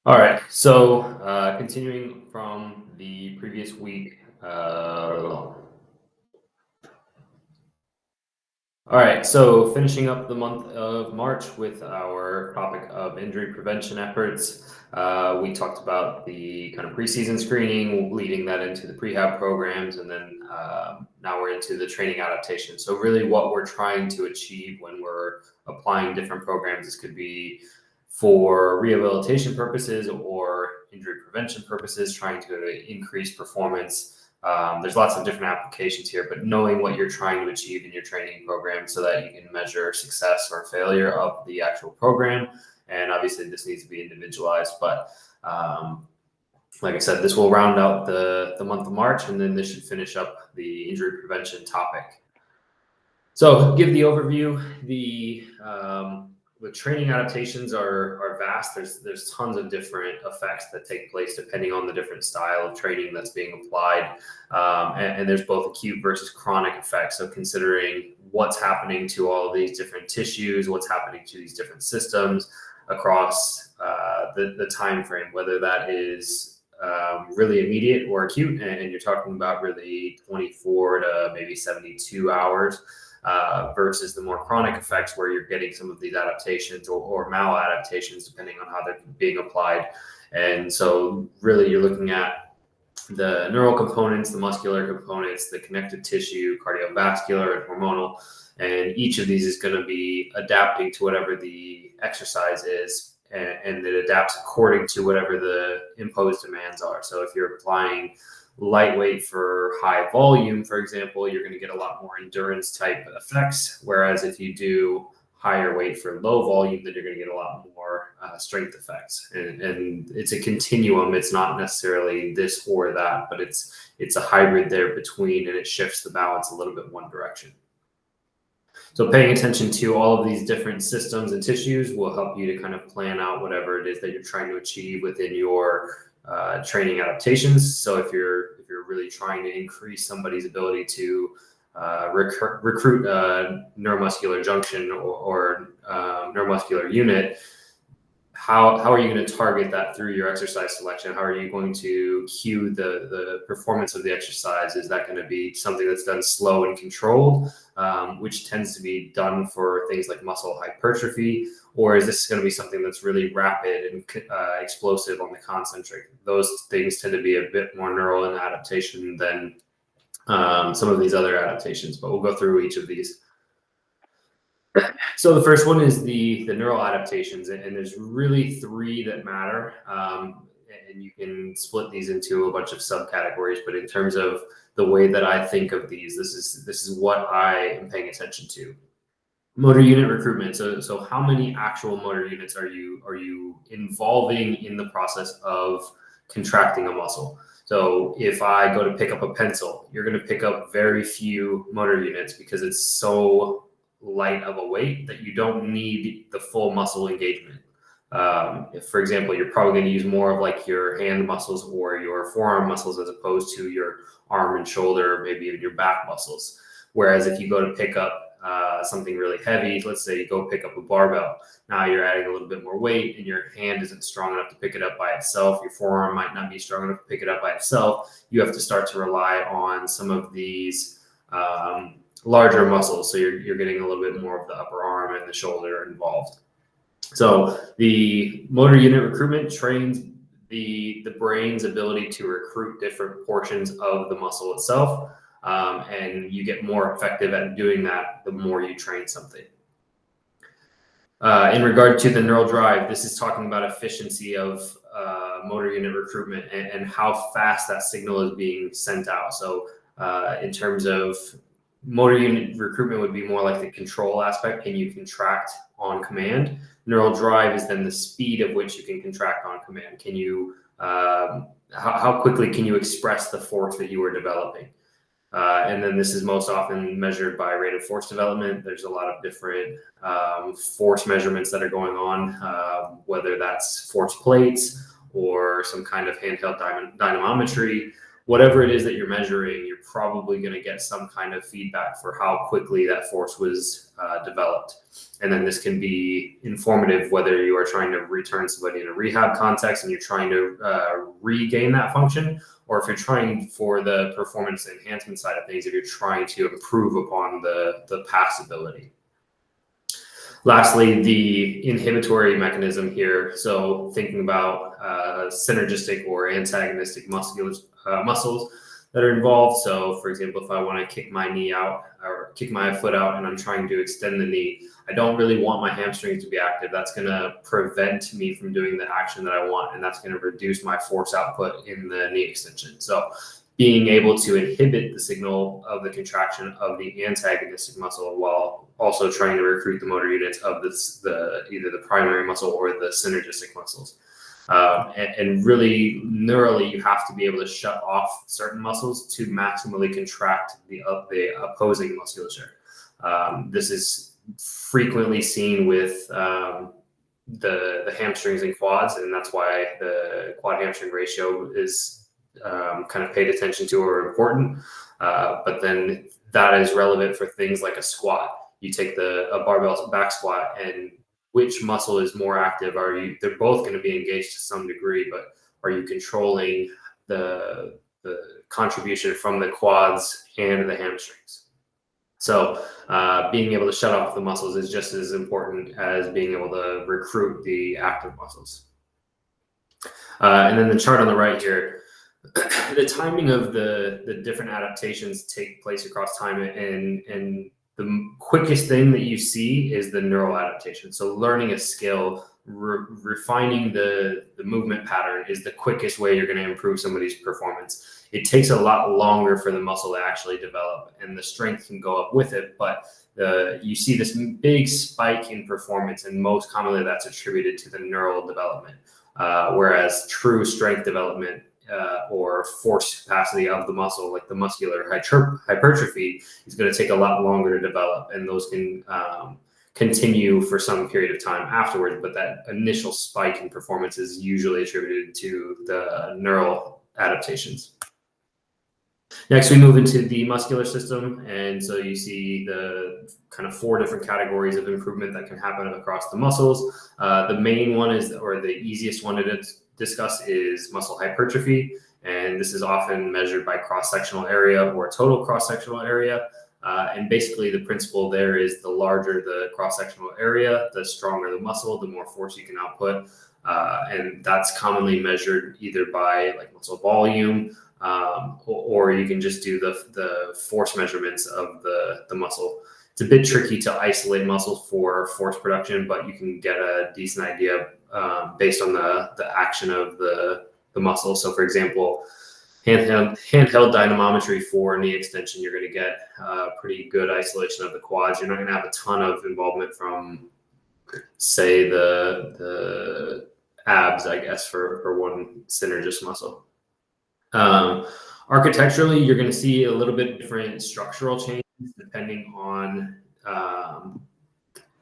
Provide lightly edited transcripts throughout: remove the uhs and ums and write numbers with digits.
All right, so continuing from the previous week. All right, so finishing up the month of March with our topic of injury prevention efforts. We talked about the kind of preseason screening, leading that into the prehab programs, and then now we're into the training adaptation. So, really, what we're trying to achieve when we're applying different programs, this could be for rehabilitation purposes or injury prevention purposes, trying to increase performance. There's lots of different applications here, but knowing what you're trying to achieve in your training program so that you can measure success or failure of the actual program. And obviously, this needs to be individualized. But like I said, this will round out the month of March, and then this should finish up the injury prevention topic. So, give the overview. The training adaptations are vast. There's tons of different effects that take place depending on the different style of training that's being applied, and there's both acute versus chronic effects. So, considering what's happening to all of these different tissues, what's happening to these different systems across the time frame, whether that is really immediate or acute, and you're talking about really 24 to maybe 72 hours versus the more chronic effects where you're getting some of these adaptations or maladaptations depending on how they're being applied. And so really you're looking at the neural components, the muscular components, the connective tissue, cardiovascular, and hormonal. And each of these is going to be adapting to whatever the exercise is, and it adapts according to whatever the imposed demands are. So if you're applying lightweight for high volume, for example, you're going to get a lot more endurance type effects. Whereas if you do higher weight for low volume, then you're going to get a lot more strength effects. And it's a continuum. It's not necessarily this or that, but it's a hybrid there between, and it shifts the balance a little bit one direction. So paying attention to all of these different systems and tissues will help you to kind of plan out whatever it is that you're trying to achieve within your training adaptations. So if you're really trying to increase somebody's ability to recruit a neuromuscular junction or neuromuscular unit, how are you going to target that through your exercise selection? How are you going to cue the performance of the exercise? Is that going to be something that's done slow and controlled, which tends to be done for things like muscle hypertrophy? Or is this going to be something that's really rapid and explosive on the concentric? Those things tend to be a bit more neural in adaptation than some of these other adaptations, but we'll go through each of these. So the first one is the neural adaptations, and there's really three that matter, and you can split these into a bunch of subcategories. But in terms of the way that I think of these, this is what I am paying attention to. Motor unit recruitment. So how many actual motor units are you involving in the process of contracting a muscle? So if I go to pick up a pencil, you're going to pick up very few motor units because it's so light of a weight that you don't need the full muscle engagement. If, for example, you're probably going to use more of like your hand muscles or your forearm muscles as opposed to your arm and shoulder, maybe even your back muscles. Whereas if you go to pick up something really heavy, let's say you go pick up a barbell, now you're adding a little bit more weight and your hand isn't strong enough to pick it up by itself. Your forearm might not be strong enough to pick it up by itself. You have to start to rely on some of these larger muscles. So you're getting a little bit more of the upper arm and the shoulder involved. So the motor unit recruitment trains the brain's ability to recruit different portions of the muscle itself. And you get more effective at doing that the more you train something. In regard to the neural drive, this is talking about efficiency of motor unit recruitment and how fast that signal is being sent out. So in terms of motor unit recruitment would be more like the control aspect. Can you contract on command? Neural drive is then the speed of which you can contract on command. Can you how quickly can you express the force that you are developing? And then this is most often measured by rate of force development. There's a lot of different force measurements that are going on, whether that's force plates or some kind of handheld dynamometry whatever it is that you're measuring, you're probably going to get some kind of feedback for how quickly that force was developed. And then this can be informative whether you are trying to return somebody in a rehab context and you're trying to regain that function, or if you're trying for the performance enhancement side of things, if you're trying to improve upon the past ability. Lastly, the inhibitory mechanism here. So thinking about synergistic or antagonistic muscles that are involved. So for example, if I want to kick my knee out or kick my foot out and I'm trying to extend the knee, I don't really want my hamstrings to be active. That's going to prevent me from doing the action that I want, and that's going to reduce my force output in the knee extension. So being able to inhibit the signal of the contraction of the antagonistic muscle while also trying to recruit the motor units of either the primary muscle or the synergistic muscles. And really neurally, you have to be able to shut off certain muscles to maximally contract the opposing musculature. This is frequently seen with the hamstrings and quads, and that's why the quad hamstring ratio is kind of paid attention to or important. But then that is relevant for things like a squat. You take a barbell back squat, and which muscle is more active? They're both going to be engaged to some degree, but are you controlling the contribution from the quads and the hamstrings? So being able to shut off the muscles is just as important as being able to recruit the active muscles. And then the chart on the right here, the timing of the different adaptations take place across time, and the quickest thing that you see is the neural adaptation. So learning a skill, refining the movement pattern is the quickest way you're going to improve somebody's performance. It takes a lot longer for the muscle to actually develop, and the strength can go up with it, but you see this big spike in performance, and most commonly that's attributed to the neural development, whereas true strength development or force capacity of the muscle, like the muscular hypertrophy, is going to take a lot longer to develop, and those can continue for some period of time afterwards. But that initial spike in performance is usually attributed to the neural adaptations. Next, we move into the muscular system, and so you see the kind of 4 different categories of improvement that can happen across the muscles. The main one is, or the easiest one to discuss, is muscle hypertrophy, and this is often measured by cross-sectional area or total cross-sectional area. And basically the principle there is the larger the cross-sectional area, the stronger the muscle, the more force you can output. And that's commonly measured either by like muscle volume, or you can just do the force measurements of the muscle. It's a bit tricky to isolate muscles for force production, but you can get a decent idea based on the action of the muscle. So for example, handheld dynamometry for knee extension, you're going to get pretty good isolation of the quads. You're not going to have a ton of involvement from, say, the abs, I guess, for one synergist muscle. Architecturally, you're going to see a little bit different structural changes depending on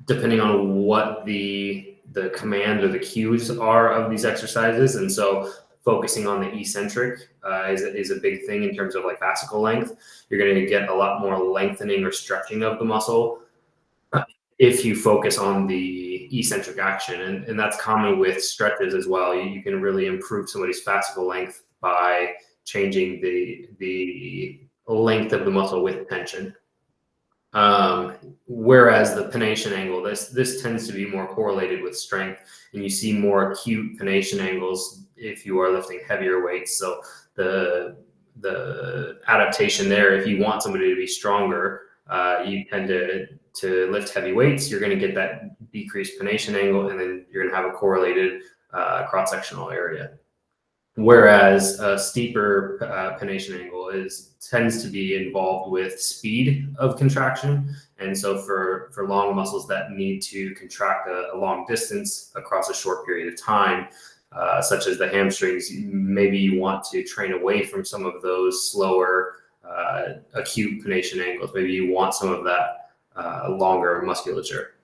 what the command or the cues are of these exercises. And so focusing on the eccentric is a big thing in terms of like fascicle length. You're going to get a lot more lengthening or stretching of the muscle if you focus on the eccentric action. And that's common with stretches as well. You can really improve somebody's fascicle length by changing the length of the muscle with tension. Whereas the pennation angle, this tends to be more correlated with strength, and you see more acute pennation angles if you are lifting heavier weights. So the adaptation there, if you want somebody to be stronger, you tend to lift heavy weights. You're going to get that decreased pennation angle, and then you're going to have a correlated cross-sectional area. Whereas a steeper pennation angle tends to be involved with speed of contraction. And so for long muscles that need to contract a long distance across a short period of time, such as the hamstrings, maybe you want to train away from some of those slower acute pennation angles. Maybe you want some of that longer musculature.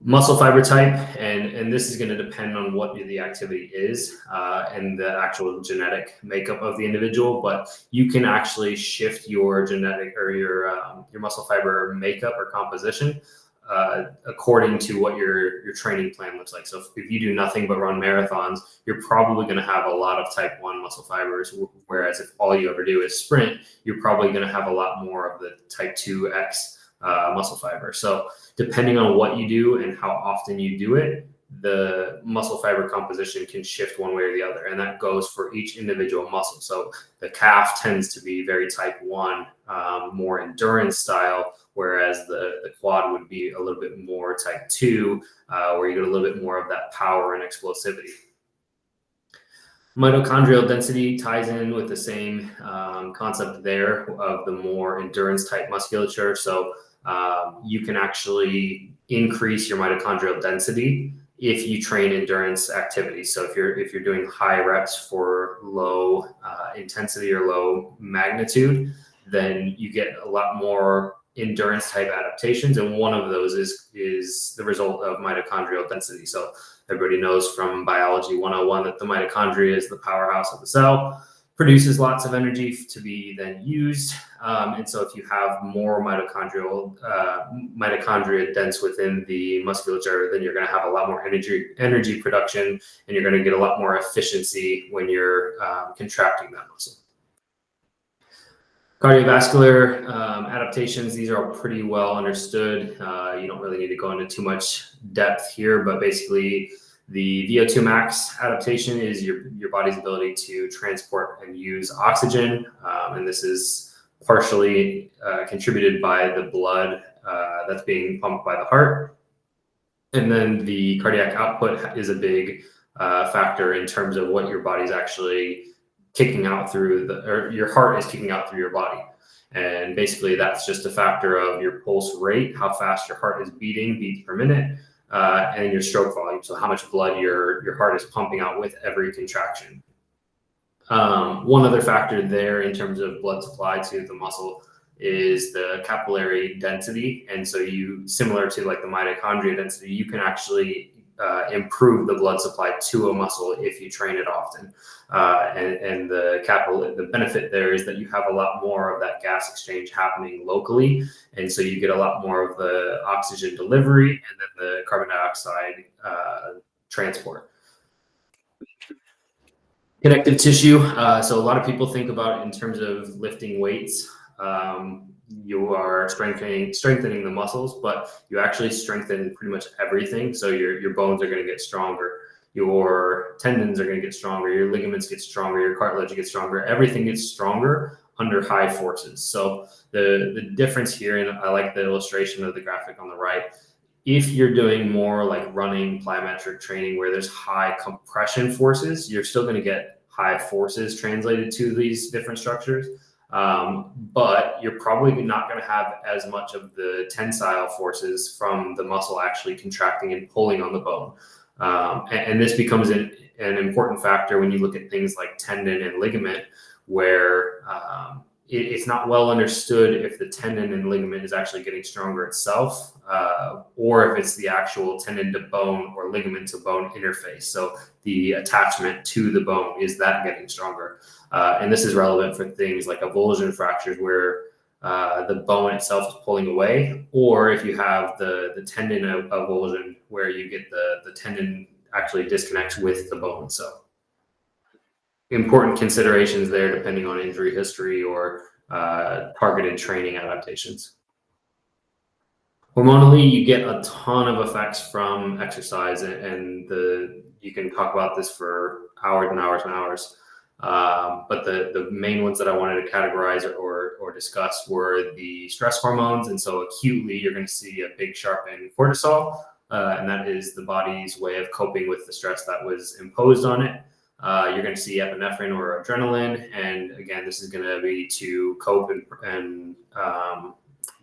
Muscle fiber type, and this is going to depend on what the activity is and the actual genetic makeup of the individual. But you can actually shift your genetic or your muscle fiber makeup or composition according to what your training plan looks like. So if you do nothing but run marathons, you're probably going to have a lot of type 1 muscle fibers. Whereas if all you ever do is sprint, you're probably going to have a lot more of the type 2X muscle fiber. So depending on what you do and how often you do it, the muscle fiber composition can shift one way or the other. And that goes for each individual muscle. So the calf tends to be very type 1, more endurance style, whereas the quad would be a little bit more type 2, where you get a little bit more of that power and explosivity. Mitochondrial density ties in with the same concept there of the more endurance type musculature. So you can actually increase your mitochondrial density if you train endurance activities. So if you're doing high reps for low intensity or low magnitude, then you get a lot more endurance type adaptations, and one of those is the result of mitochondrial density. So everybody knows from biology 101 that the mitochondria is the powerhouse of the cell, produces lots of energy to be then used. And so if you have more mitochondria dense within the musculature, then you're going to have a lot more energy production, and you're going to get a lot more efficiency when you're contracting that muscle. Cardiovascular adaptations, these are all pretty well understood. You don't really need to go into too much depth here, but basically the VO2 max adaptation is your body's ability to transport and use oxygen. And this is partially contributed by the blood that's being pumped by the heart. And then the cardiac output is a big factor in terms of what your body's actually kicking out through or your heart is kicking out through your body. And basically that's just a factor of your pulse rate, how fast your heart is beating, beats per minute, and your stroke volume. So how much blood your heart is pumping out with every contraction. One other factor there in terms of blood supply to the muscle is the capillary density. And so similar to like the mitochondria density, you can actually improve the blood supply to a muscle if you train it often. And the benefit there is that you have a lot more of that gas exchange happening locally. And so you get a lot more of the oxygen delivery and then the carbon dioxide transport. Connective tissue. So a lot of people think about it in terms of lifting weights. You are strengthening the muscles, but you actually strengthen pretty much everything. So your bones are going to get stronger, your tendons are going to get stronger, your ligaments get stronger, your cartilage gets stronger. Everything gets stronger under high forces. So the difference here, and I like the illustration of the graphic on the right. If you're doing more like running plyometric training where there's high compression forces, you're still going to get high forces translated to these different structures. But you're probably not going to have as much of the tensile forces from the muscle actually contracting and pulling on the bone. And this becomes an important factor when you look at things like tendon and ligament, where it's not well understood if the tendon and ligament is actually getting stronger itself, or if it's the actual tendon to bone or ligament to bone interface. So the attachment to the bone, is that getting stronger? And this is relevant for things like avulsion fractures, where the bone itself is pulling away, or if you have the tendon avulsion, where you get the tendon actually disconnects with the bone. So important considerations there depending on injury history or targeted training adaptations. Hormonally, you get a ton of effects from exercise, and you can talk about this for hours and hours and hours. But the main ones that I wanted to categorize or discuss were the stress hormones. And so acutely, you're going to see a big sharp in cortisol, and that is the body's way of coping with the stress that was imposed on it. You're going to see epinephrine or adrenaline, and again, this is going to be to cope and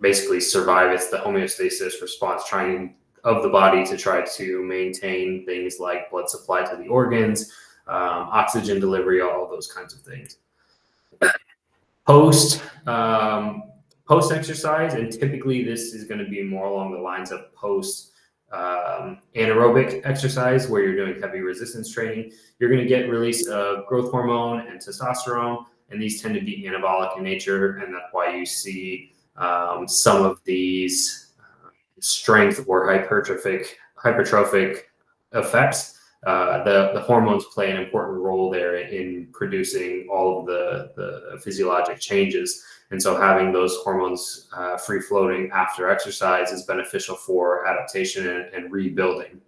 basically survive. It's the homeostasis response of the body to try to maintain things like blood supply to the organs, oxygen delivery, all those kinds of things. Post exercise, and typically this is going to be more along the lines of post anaerobic exercise where you're doing heavy resistance training, you're going to get release of growth hormone and testosterone, and these tend to be anabolic in nature, and that's why you see some of these strength or hypertrophic effects. The hormones play an important role there in producing all of the physiologic changes. And so having those hormones free floating after exercise is beneficial for adaptation and rebuilding.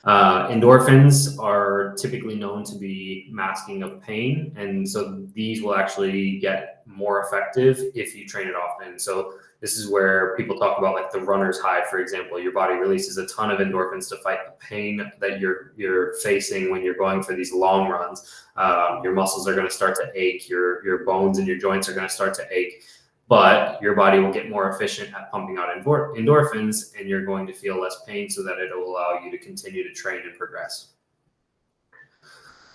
Endorphins are typically known to be masking of pain, and so these will actually get more effective if you train it often. So this is where people talk about like the runner's high, for example. Your body releases a ton of endorphins to fight the pain that you're facing when you're going for these long runs. Your muscles are going to start to ache, your bones and your joints are going to start to ache, but your body will get more efficient at pumping out endorphins, and you're going to feel less pain so that it'll allow you to continue to train and progress.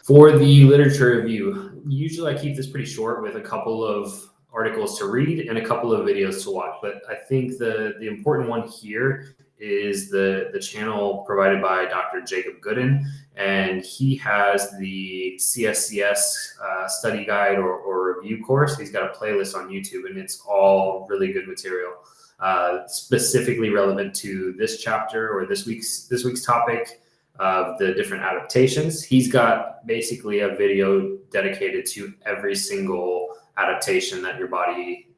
For the literature review, usually I keep this pretty short with a couple of articles to read and a couple of videos to watch, but I think the important one here is the channel provided by Dr. Jacob Gooden, and he has the CSCS study guide or review course. He's got a playlist on YouTube, and it's all really good material, specifically relevant to this chapter or this week's topic of the different adaptations. He's got basically a video dedicated to every single adaptation that your body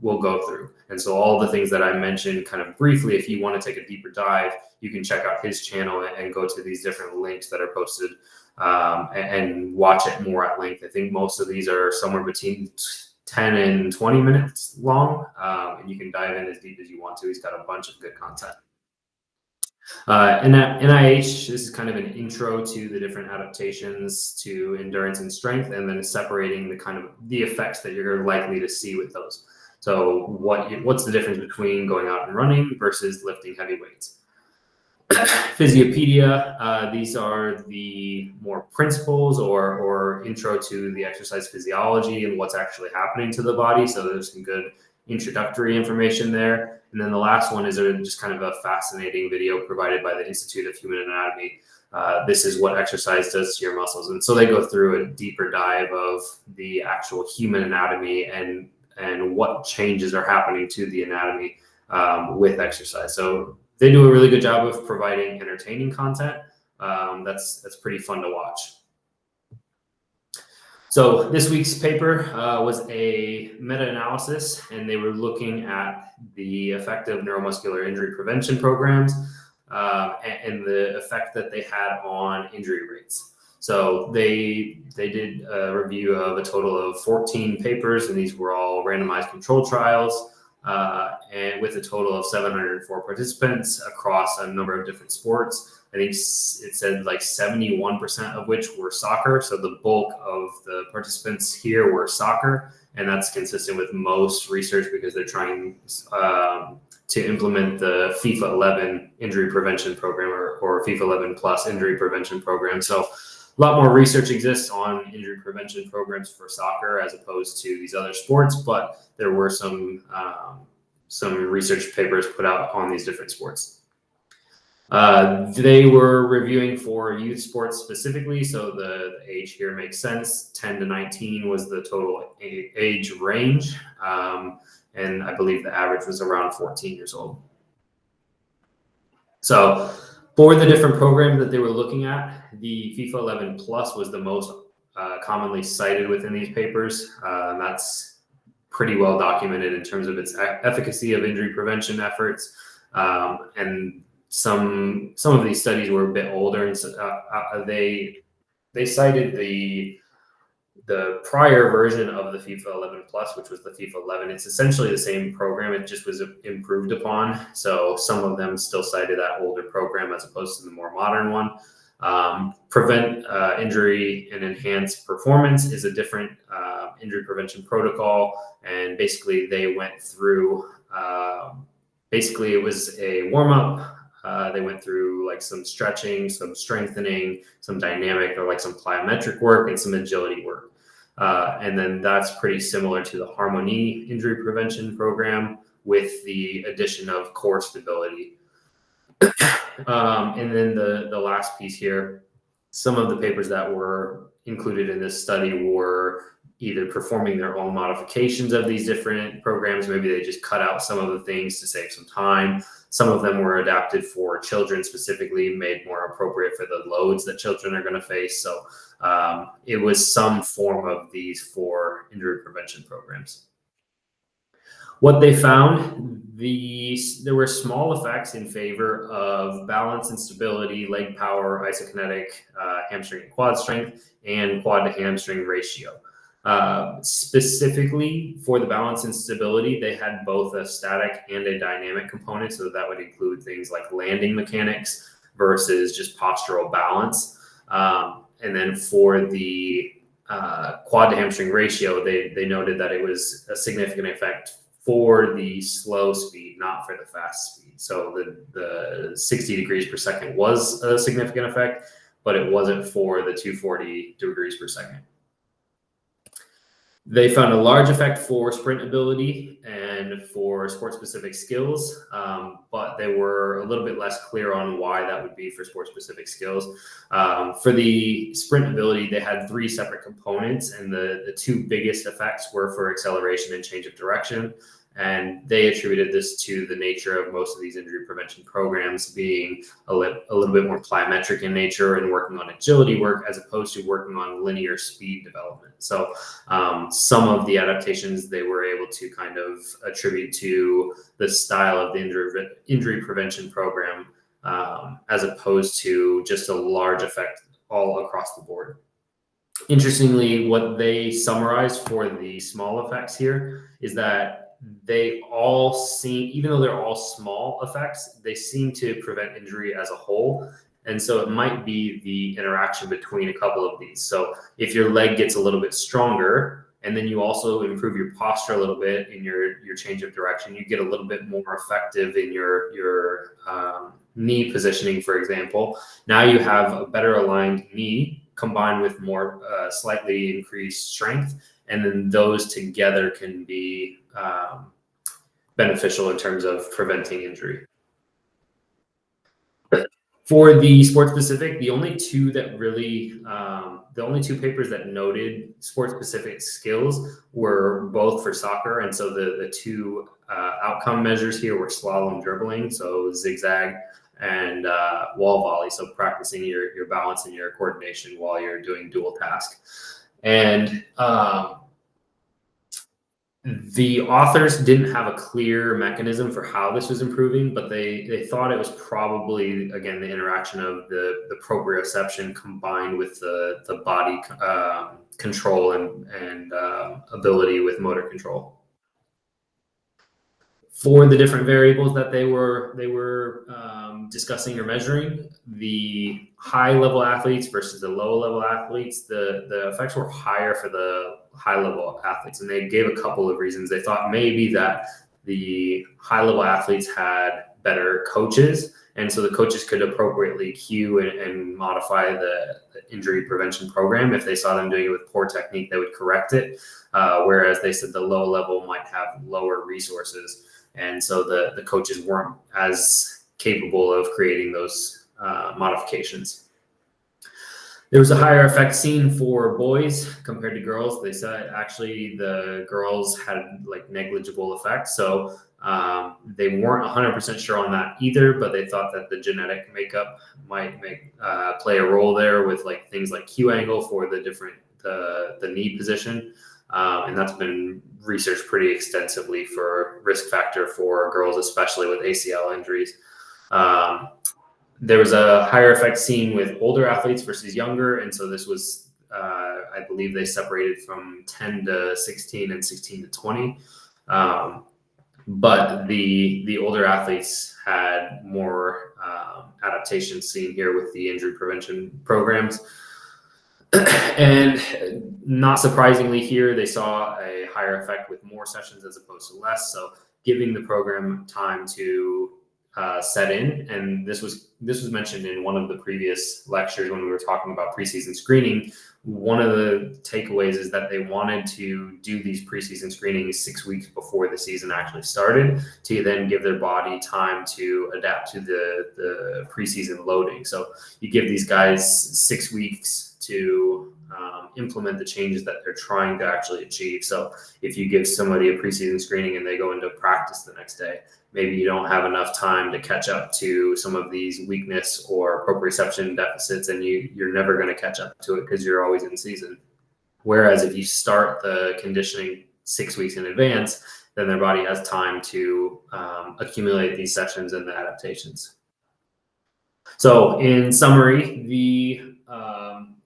will go through. And so all the things that I mentioned kind of briefly, if you want to take a deeper dive, you can check out his channel and go to these different links that are posted and watch it more at length. I think most of these are somewhere between 10 and 20 minutes long, and you can dive in as deep as you want to. He's got a bunch of good content. NIH, this is kind of an intro to the different adaptations to endurance and strength, and then separating the effects that you're likely to see with those. So what's the difference between going out and running versus lifting heavy weights? Physiopedia, these are the more principles or intro to the exercise physiology and what's actually happening to the body. So there's some good introductory information there. And then the last one is just kind of a fascinating video provided by the Institute of Human Anatomy. This is what exercise does to your muscles. And so they go through a deeper dive of the actual human anatomy and what changes are happening to the anatomy with exercise. So they do a really good job of providing entertaining content. That's pretty fun to watch. So this week's paper was a meta-analysis, and they were looking at the effect of neuromuscular injury prevention programs and the effect that they had on injury rates. So they did a review of a total of 14 papers, and these were all randomized controlled trials, and with a total of 704 participants across a number of different sports. I think it said like 71% of which were soccer. So the bulk of the participants here were soccer, and that's consistent with most research because they're trying to implement the FIFA 11 injury prevention program or FIFA 11 plus injury prevention program. So a lot more research exists on injury prevention programs for soccer as opposed to these other sports, but there were some research papers put out on these different sports. They were reviewing for youth sports specifically, so the age here makes sense. 10 to 19 was the total age range, and I believe the average was around 14 years old. So for the different programs that they were looking at, the FIFA 11 Plus was the most commonly cited within these papers. That's pretty well documented in terms of its efficacy of injury prevention efforts, and some of these studies were a bit older, and so, they cited the prior version of the FIFA 11 Plus, which was the FIFA 11. It's essentially the same program, it just was improved upon. So some of them still cited that older program as opposed to the more modern one. Prevent injury and enhance performance is a different injury prevention protocol, and basically they went through. Basically, it was a warm-up. They went through like some stretching, some strengthening, some dynamic or like some plyometric work and some agility work. And then that's pretty similar to the Hormonal injury prevention program with the addition of core stability. And then the last piece here, some of the papers that were included in this study were either performing their own modifications of these different programs. Maybe they just cut out some of the things to save some time. Some of them were adapted for children specifically, made more appropriate for the loads that children are going to face. So it was some form of these 4 injury prevention programs. What they found, there were small effects in favor of balance and stability, leg power, isokinetic, hamstring and quad strength, and quad to hamstring ratio. Specifically for the balance and stability, they had both a static and a dynamic component. So that would include things like landing mechanics versus just postural balance. And then for the quad to hamstring ratio, they noted that it was a significant effect for the slow speed, not for the fast speed. So the 60 degrees per second was a significant effect, but it wasn't for the 240 degrees per second. They found a large effect for sprint ability and for sport-specific skills, but they were a little bit less clear on why that would be for sport-specific skills. For the sprint ability, they had 3 separate components, and the 2 biggest effects were for acceleration and change of direction. And they attributed this to the nature of most of these injury prevention programs being a little bit more plyometric in nature and working on agility work as opposed to working on linear speed development. So some of the adaptations they were able to kind of attribute to the style of the injury prevention program as opposed to just a large effect all across the board. Interestingly, what they summarized for the small effects here is that they all seem, even though they're all small effects, they seem to prevent injury as a whole. And so it might be the interaction between a couple of these. So if your leg gets a little bit stronger, and then you also improve your posture a little bit in your change of direction, you get a little bit more effective in your knee positioning, for example. Now you have a better aligned knee combined with more slightly increased strength. And then those together can be beneficial in terms of preventing injury. For the sport specific, the only 2 papers that noted sport specific skills were both for soccer. And so the 2 outcome measures here were slalom dribbling, so zigzag, and wall volley. So practicing your balance and your coordination while you're doing dual task. And the authors didn't have a clear mechanism for how this was improving, but they thought it was probably, again, the interaction of the proprioception combined with the body control and ability with motor control. For the different variables that they were discussing or measuring, the high-level athletes versus the low-level athletes, the effects were higher for the high-level athletes, and they gave a couple of reasons. They thought maybe that the high-level athletes had better coaches, and so the coaches could appropriately cue and modify the injury prevention program. If they saw them doing it with poor technique, they would correct it, whereas they said the low level might have lower resources. And so the coaches weren't as capable of creating those modifications. There was a higher effect seen for boys compared to girls. They said actually the girls had like negligible effects. So they weren't 100% sure on that either, but they thought that the genetic makeup might play a role there with like things like Q angle for the knee position. And that's been researched pretty extensively for risk factor for girls, especially with ACL injuries. There was a higher effect seen with older athletes versus younger. And so this was, I believe they separated from 10 to 16 and 16 to 20. But the older athletes had more adaptations seen here with the injury prevention programs. And not surprisingly here, they saw a higher effect with more sessions as opposed to less. So giving the program time to set in. And this was mentioned in one of the previous lectures when we were talking about preseason screening. One of the takeaways is that they wanted to do these preseason screenings 6 weeks before the season actually started, to then give their body time to adapt to the preseason loading. So you give these guys 6 weeks to implement the changes that they're trying to actually achieve. So if you give somebody a preseason screening and they go into practice the next day, maybe you don't have enough time to catch up to some of these weakness or proprioception deficits, and you're never going to catch up to it because you're always in season. Whereas if you start the conditioning 6 weeks in advance, then their body has time to accumulate these sessions and the adaptations. So in summary,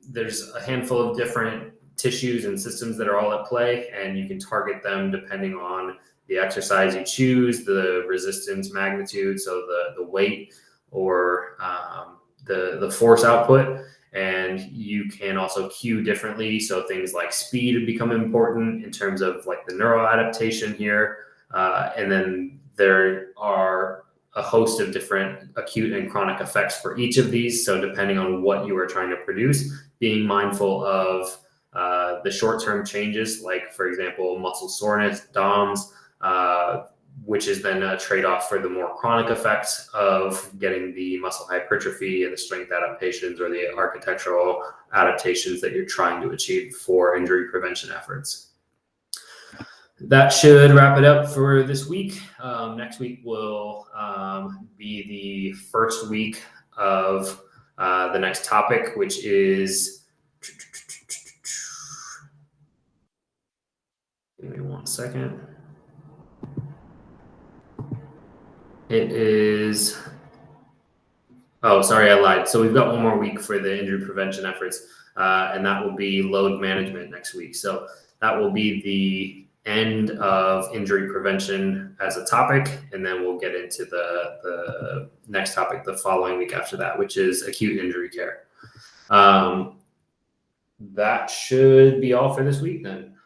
there's a handful of different tissues and systems that are all at play, and you can target them depending on the exercise you choose, the resistance magnitude, so the weight or the force output. And you can also cue differently. So things like speed become important in terms of like the neural adaptation here. And then there are a host of different acute and chronic effects for each of these. So depending on what you are trying to produce, being mindful of the short-term changes, like for example, muscle soreness, DOMS, which is then a trade-off for the more chronic effects of getting the muscle hypertrophy and the strength adaptations or the architectural adaptations that you're trying to achieve for injury prevention efforts. That should wrap it up for this week. Next week will be the first week of the next topic, which is, give me 1 second. It is, oh, sorry, I lied. So we've got 1 more week for the injury prevention efforts, and that will be load management next week. So that will be the end of injury prevention as a topic, and then we'll get into the next topic the following week after that, which is acute injury care. That should be all for this week then.